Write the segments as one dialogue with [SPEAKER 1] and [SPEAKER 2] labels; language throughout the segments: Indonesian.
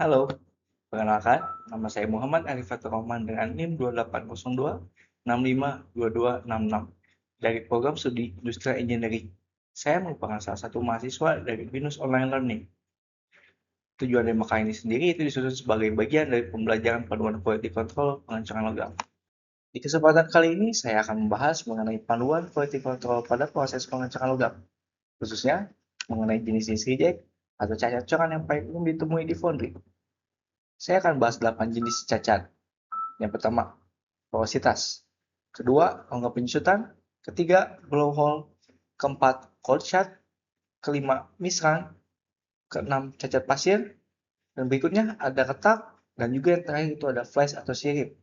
[SPEAKER 1] Halo, perkenalkan, nama saya Muhammad Arifatul Rahman dengan NIM 2802652266 dari program studi Industrial Engineering. Saya merupakan salah satu mahasiswa dari Binus Online Learning. Tujuan dari makalah ini sendiri itu disusun sebagai bagian dari pembelajaran panduan quality control pengencangan logam. Di kesempatan kali ini, saya akan membahas mengenai panduan quality control pada proses pengencangan logam, khususnya mengenai jenis-jenis reject atau cacat coran yang paling umum ditemui di foundry. Saya akan bahas 8 jenis cacat. Yang pertama, porositas. Kedua, rongga penyusutan. Ketiga, blowhole. Keempat, cold shot. Kelima, misrang. Keenam, cacat pasir. Dan berikutnya ada retak. Dan juga yang terakhir itu ada flash atau sirip.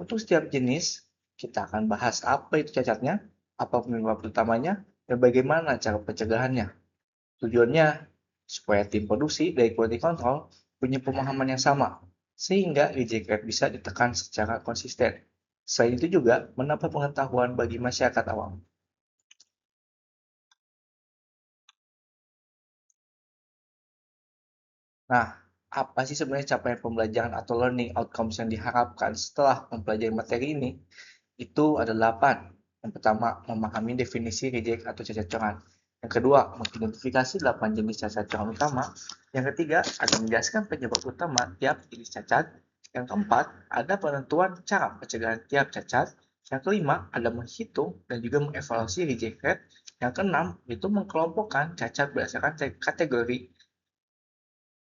[SPEAKER 1] Untuk setiap jenis, kita akan bahas apa itu cacatnya, apa penyebab utamanya, dan bagaimana cara pencegahannya. Tujuannya supaya tim produksi dari quality control punya pemahaman yang sama, sehingga reject rate bisa ditekan secara konsisten. Selain itu juga menambah pengetahuan bagi masyarakat awam. Nah, apa sih sebenarnya capaian pembelajaran atau learning outcomes yang diharapkan setelah mempelajari materi ini? Itu ada 8. Yang pertama, memahami definisi reject atau cacat coran. Yang kedua, mengidentifikasi 8 jenis cacat coran utama. Yang ketiga, ada menjelaskan penyebab utama tiap jenis cacat. Yang keempat, ada penentuan cara pencegahan tiap cacat. Yang kelima, ada menghitung dan juga mengevaluasi reject rate. Yang keenam, itu mengkelompokkan cacat berdasarkan kategori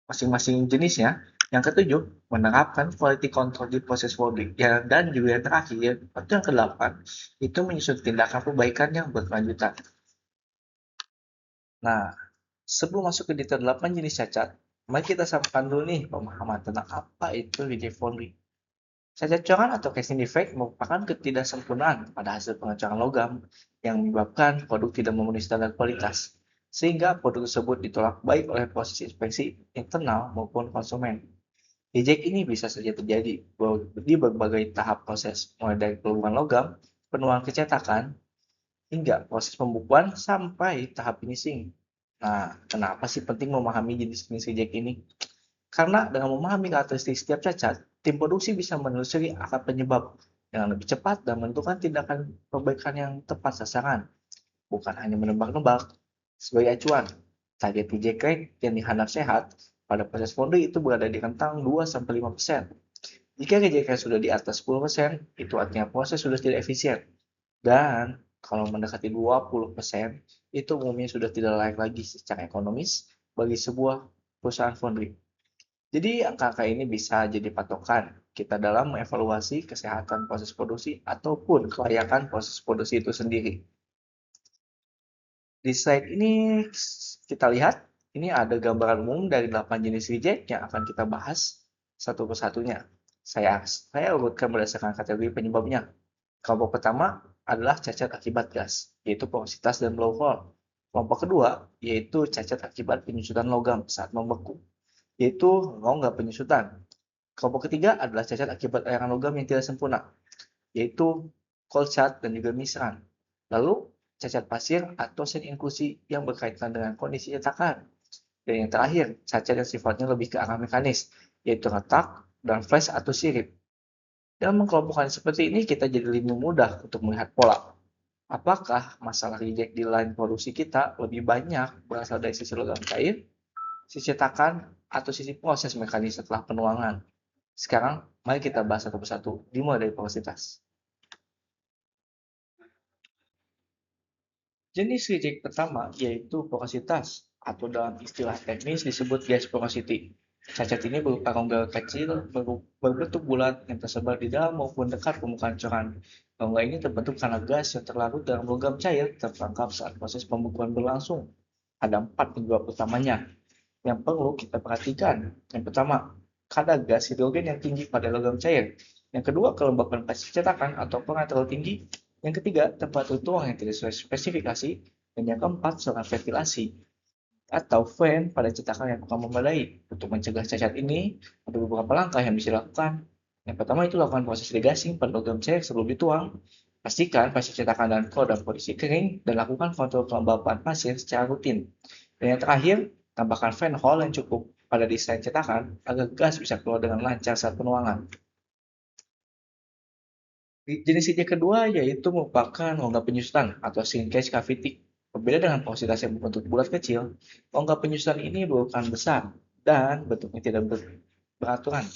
[SPEAKER 1] masing-masing jenisnya. Yang ketujuh, menerapkan quality control di proses folding. Ya, dan juga yang terakhir, atau yang kedelapan, itu menyusun tindakan perbaikan yang berkelanjutan. Nah, sebelum masuk ke detail 8 jenis cacat, mari kita samakan dulu nih pemahaman tentang apa itu reject foundry. Cacat coran atau casing defect merupakan ketidaksempurnaan pada hasil pengecoran logam yang menyebabkan produk tidak memenuhi standar kualitas, sehingga produk tersebut ditolak baik oleh proses inspeksi internal maupun konsumen. Reject ini bisa saja terjadi di berbagai tahap proses, mulai dari peluruhan logam, penuaan kecetakan, hingga proses pembukuan sampai tahap finishing. Nah, kenapa sih penting memahami jenis-jenis reject ini? Karena dengan memahami karakteristik setiap cacat, tim produksi bisa menelusuri akar penyebab dengan lebih cepat dan menentukan tindakan perbaikan yang tepat sasaran, bukan hanya menebak-nebak. Sebagai acuan, target reject rate yang dihandap sehat pada proses foundry itu berada di rentang 2-5%. Jika reject rate sudah di atas 10%, itu artinya proses sudah tidak efisien. Dan kalau mendekati 20%, itu umumnya sudah tidak layak lagi secara ekonomis bagi sebuah perusahaan foundry. Jadi angka-angka ini bisa jadi patokan kita dalam mengevaluasi kesehatan proses produksi ataupun kelayakan proses produksi itu sendiri. Di slide ini kita lihat, ini ada gambaran umum dari 8 jenis reject yang akan kita bahas satu persatunya. Saya urutkan berdasarkan kategori penyebabnya. Kelompok pertama adalah cacat akibat gas, yaitu porositas dan blowhole. Kelompok kedua yaitu cacat akibat penyusutan logam saat membeku, yaitu rongga penyusutan. Kelompok ketiga adalah cacat akibat airan logam yang tidak sempurna, yaitu cold shot dan juga misran. Lalu, cacat pasir atau sen inklusi yang berkaitan dengan kondisi cetakan. Dan yang terakhir, cacat yang sifatnya lebih ke arah mekanis, yaitu retak dan flash atau sirip. Dalam mengkelompokkan seperti ini, kita jadi lebih mudah untuk melihat pola. Apakah masalah reject di line produksi kita lebih banyak berasal dari sisi logam cair, sisi cetakan, atau sisi proses mekanis setelah penuangan? Sekarang, mari kita bahas satu persatu, dimulai dari porositas. Jenis reject pertama yaitu porositas, atau dalam istilah teknis disebut gas porosity. Cacat ini berupa rongga kecil berbentuk bulat yang tersebar di dalam maupun dekat permukaan coran. Rongga ini terbentuk karena gas yang terlarut dalam logam cair terperangkap saat proses pembukuan berlangsung. Ada 4 penyebab utamanya yang perlu kita perhatikan. Yang pertama, kadar gas hidrogen yang tinggi pada logam cair. Yang kedua, kelembapan plastik cetakan atau pengah terlalu tinggi. Yang ketiga, temperatur tuang yang tidak sesuai spesifikasi. Dan yang keempat, saluran ventilasi atau fan pada cetakan yang kurang memadai. Untuk mencegah cacat ini, ada beberapa langkah yang bisa dilakukan. Yang pertama itu lakukan proses degassing pada logam cair sebelum dituang. Pastikan pasir cetakan dan kol dalam kondisi kering dan lakukan kontrol kelembapan pasir secara rutin. Dan yang terakhir, tambahkan fan hole yang cukup pada desain cetakan agar gas bisa keluar dengan lancar saat penuangan. Jenis hijau kedua yaitu merupakan rongga penyusutan atau shrinkage cavity. Berbeda dengan pausitas yang berbentuk bulat kecil, rongga penyusutan ini berukuran besar dan bentuknya tidak beraturan.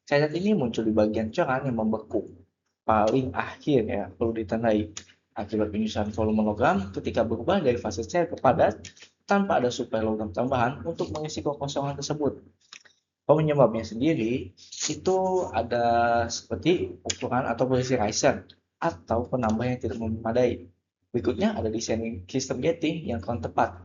[SPEAKER 1] Cacat ini muncul di bagian coran yang membeku. Paling akhir ya, perlu ditandai akibat penyusutan volume logam ketika berubah dari fase cair ke padat tanpa ada suplai logam tambahan untuk mengisi kekosongan tersebut. Penyebabnya sendiri itu ada seperti ukuran atau posisi riser atau penambah yang tidak memadai. Berikutnya ada desain sistem gating yang kurang tepat.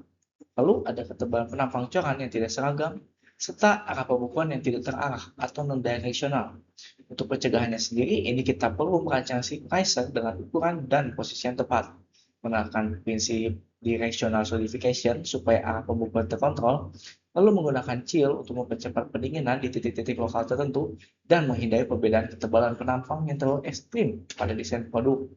[SPEAKER 1] Lalu ada ketebalan penampang coran yang tidak seragam, serta arah pembukuan yang tidak terarah atau non-directional. Untuk pencegahannya sendiri, ini kita perlu merancang riser dengan ukuran dan posisi yang tepat, menerapkan prinsip directional solidification supaya arah pembukuan terkontrol, lalu menggunakan chill untuk mempercepat pendinginan di titik-titik lokal tertentu, dan menghindari perbedaan ketebalan penampang yang terlalu ekstrim pada desain produk.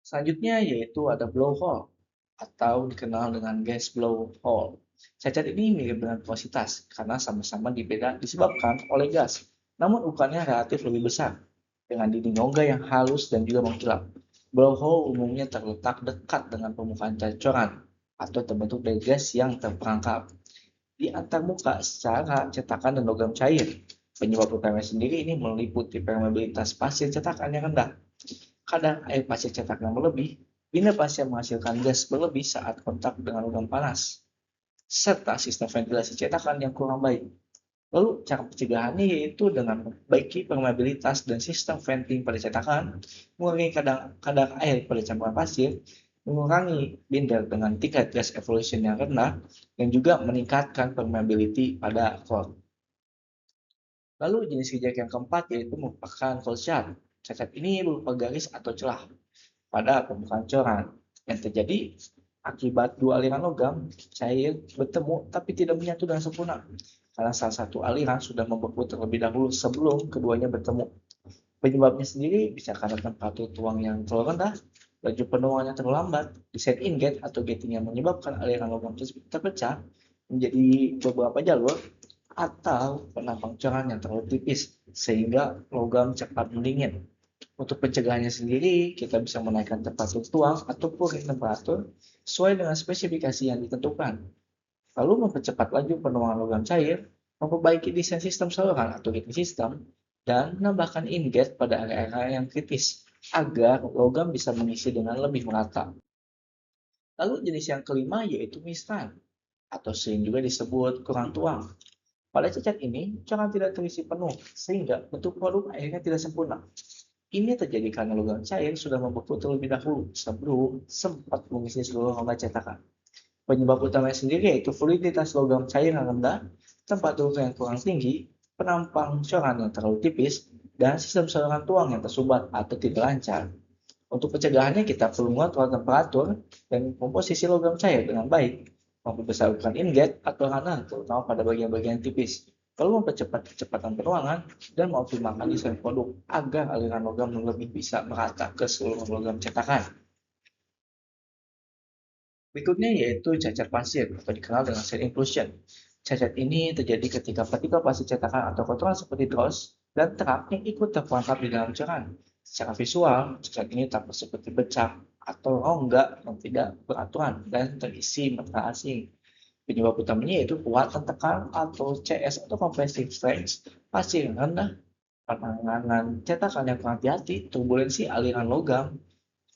[SPEAKER 1] Selanjutnya yaitu ada blowhole atau dikenal dengan gas blowhole. Cacat ini mirip dengan porositas karena sama-sama disebabkan oleh gas, namun ukurannya relatif lebih besar dengan dinding rongga yang halus dan juga mengkilap. Blowhole umumnya terletak dekat dengan permukaan coran atau terbentuk dari gas yang terperangkap di antarmuka secara cetakan dan logam cair. Penyebab utamanya sendiri ini meliputi permeabilitas pasir cetakan yang rendah, kadar air pasir cetak yang berlebih, bila pasir menghasilkan gas berlebih saat kontak dengan logam panas, serta sistem ventilasi cetakan yang kurang baik. Lalu cara pencegahannya yaitu dengan memperbaiki permeabilitas dan sistem venting pada cetakan, mengurangi kadar air pada campuran pasir, mengurangi binder dengan tingkat gas evolution yang rendah, dan juga meningkatkan permeability pada core. Lalu jenis reject yang keempat yaitu merupakan cold shot. Cacat ini berupa garis atau celah pada permukaan coran yang terjadi akibat dua aliran logam cair bertemu tapi tidak menyatu dengan sempurna karena salah satu aliran sudah membeku terlebih dahulu sebelum keduanya bertemu. Penyebabnya sendiri bisa karena temperatur tuang yang terlalu rendah, laju penuangan yang terlalu lambat, desain inget atau gating yang menyebabkan aliran logam tersebut terpecah menjadi beberapa jalur, atau penampang coran yang terlalu tipis sehingga logam cepat mendingin. Untuk pencegahannya sendiri, kita bisa menaikkan temperatur tuang atau pouring temperatur sesuai dengan spesifikasi yang ditentukan. Lalu mempercepat laju penuangan logam cair, memperbaiki desain sistem saluran atau gating system, dan menambahkan inget pada area-area yang kritis agar logam bisa mengisi dengan lebih merata. Lalu jenis yang kelima yaitu mistan atau sering juga disebut kurang tuang. Pada cacat ini, coran tidak terisi penuh, sehingga bentuk produk akhirnya tidak sempurna. Ini terjadi karena logam cair sudah membeku terlebih dahulu sebelum sempat mengisi seluruh rongga cetakan. Penyebab utamanya sendiri yaitu fluiditas logam cair yang rendah, temperatur yang kurang tinggi, penampang coran yang terlalu tipis, dan sistem saluran tuang yang tersumbat atau tidak lancar. Untuk pencegahannya kita perlu mengontrol temperatur dan komposisi logam cair dengan baik, memperbesar ukuran inget atau ranah terutama pada bagian-bagian tipis, lalu mempercepat kecepatan penuangan dan mengoptimalkan desain produk agar aliran logam lebih bisa merata ke seluruh logam cetakan. Berikutnya yaitu cacat pasir atau dikenal dengan sand inclusion. Cacat ini terjadi ketika partikel pasir cetakan atau kotoran seperti dross dan terap yang ikut terperangkap di dalam coran. Secara visual, cacat ini tampak seperti bercak atau rongga yang tidak beraturan dan terisi material asing. Penyebab utamanya yaitu kekuatan tekan atau CS atau compressive strength, pasir yang rendah, penanganan cetakan yang kurang hati-hati, turbulensi aliran logam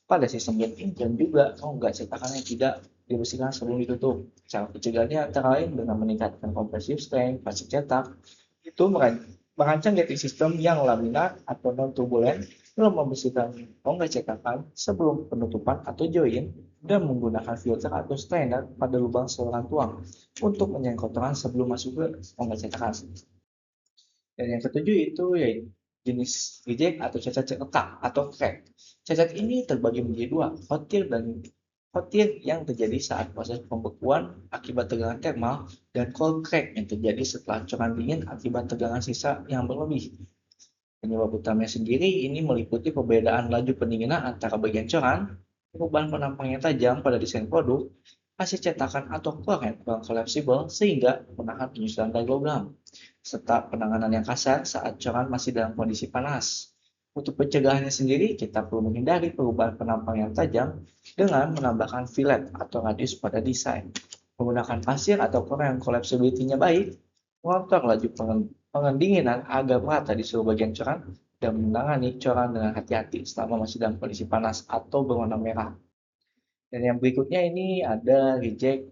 [SPEAKER 1] pada sistem gating dan juga rongga cetakan yang tidak dibersihkan sebelum ditutup. Cara pencegahannya antara lain dengan meningkatkan compressive strength pasir cetak, itu merancang gating sistem yang laminar atau non-turbulent, lalu membersihkan rongga cetakan sebelum penutupan atau join, dan menggunakan filter atau strainer pada lubang saluran tuang untuk menyaring kotoran sebelum masuk ke rongga cetakan. Dan yang ketujuh itu yaitu jenis reject atau cacat cetak atau crack. Cacat ini terbagi menjadi dua, hot tear dan hot tear yang terjadi saat proses pembekuan akibat tegangan thermal, dan cold crack yang terjadi setelah coran dingin akibat tegangan sisa yang berlebih. Penyebab utamanya sendiri ini meliputi perbedaan laju pendinginan antara bagian coran, perubahan penampang yang tajam pada desain produk, aset cetakan atau core yang kurang fleksibel sehingga menahan penyusutan dan logam, serta penanganan yang kasar saat coran masih dalam kondisi panas. Untuk pencegahannya sendiri, kita perlu menghindari perubahan penampang yang tajam dengan menambahkan fillet atau radius pada desain, menggunakan pasir atau core yang collapsibility-nya baik, mengontrol laju pendinginan agar merata di seluruh bagian coran, dan menangani coran dengan hati-hati selama masih dalam kondisi panas atau berwarna merah. Dan yang berikutnya ini ada reject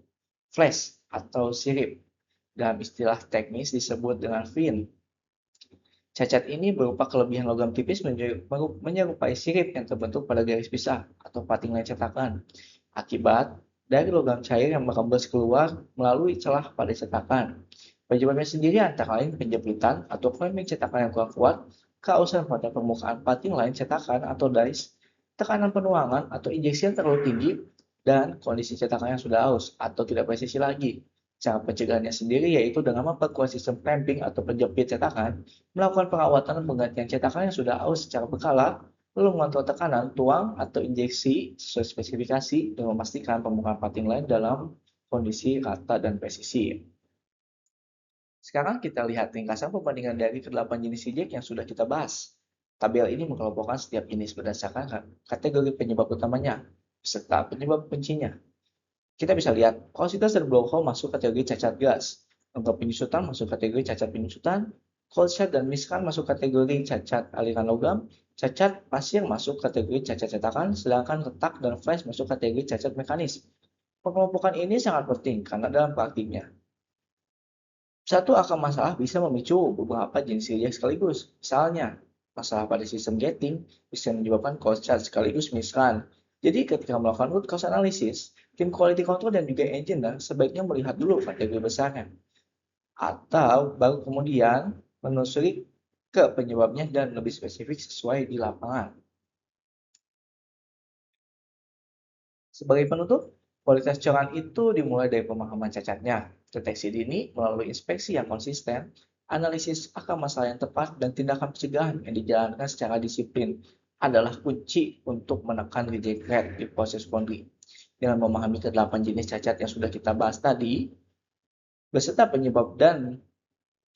[SPEAKER 1] flash atau sirip. Dalam istilah teknis disebut dengan fin. Cacat ini berupa kelebihan logam tipis menyerupai sirip yang terbentuk pada garis pisah atau pating lain cetakan. Akibat dari logam cair yang merembes keluar melalui celah pada cetakan. Penyebabnya sendiri antara lain penjepitan atau framing cetakan yang kurang kuat, keausan pada permukaan pating lain cetakan atau dies, tekanan penuangan atau injeksi yang terlalu tinggi, dan kondisi cetakan yang sudah aus atau tidak presisi lagi. Cara pencegahannya sendiri yaitu dengan memperkuat sistem clamping atau penjepit cetakan, melakukan perawatan dan penggantian cetakan yang sudah aus secara berkala, lalu mengontrol tekanan, tuang, atau injeksi sesuai spesifikasi, dan memastikan permukaan pating lain dalam kondisi rata dan presisi. Sekarang kita lihat ringkasan perbandingan dari ke-8 jenis reject yang sudah kita bahas. Tabel ini mengelompokkan setiap jenis berdasarkan kategori penyebab utamanya, beserta penyebab kuncinya. Kita bisa lihat, porositas dan blowhole masuk kategori cacat gas, lengkap penyusutan masuk kategori cacat penyusutan, cold shot dan miskan masuk kategori cacat aliran logam, cacat pasir masuk kategori cacat cetakan, sedangkan retak dan flash masuk kategori cacat mekanis. Pengelompokan ini sangat penting karena dalam praktiknya, satu akar masalah bisa memicu beberapa jenis reject sekaligus. Misalnya, masalah pada sistem gating bisa menyebabkan cold shot sekaligus miskan. Jadi ketika melakukan root cause analysis, tim quality control dan juga engineer sebaiknya melihat dulu kategori besarnya. Atau baru kemudian menelusuri ke penyebabnya dan lebih spesifik sesuai di lapangan. Sebagai penutup, kualitas coran itu dimulai dari pemahaman cacatnya, deteksi dini melalui inspeksi yang konsisten, analisis akar masalah yang tepat, dan tindakan pencegahan yang dijalankan secara disiplin adalah kunci untuk menekan reject rate di proses foundry. Dengan memahami ke-8 jenis cacat yang sudah kita bahas tadi, beserta penyebab dan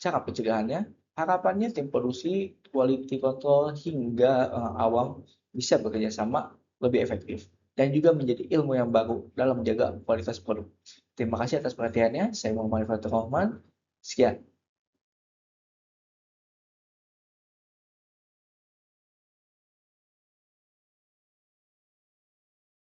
[SPEAKER 1] cara pencegahannya, harapannya tim produksi, quality control, hingga awam bisa bekerja sama lebih efektif dan juga menjadi ilmu yang baru dalam menjaga kualitas produk. Terima kasih atas perhatiannya. Saya Muhammad Fatur Rahman. Sekian.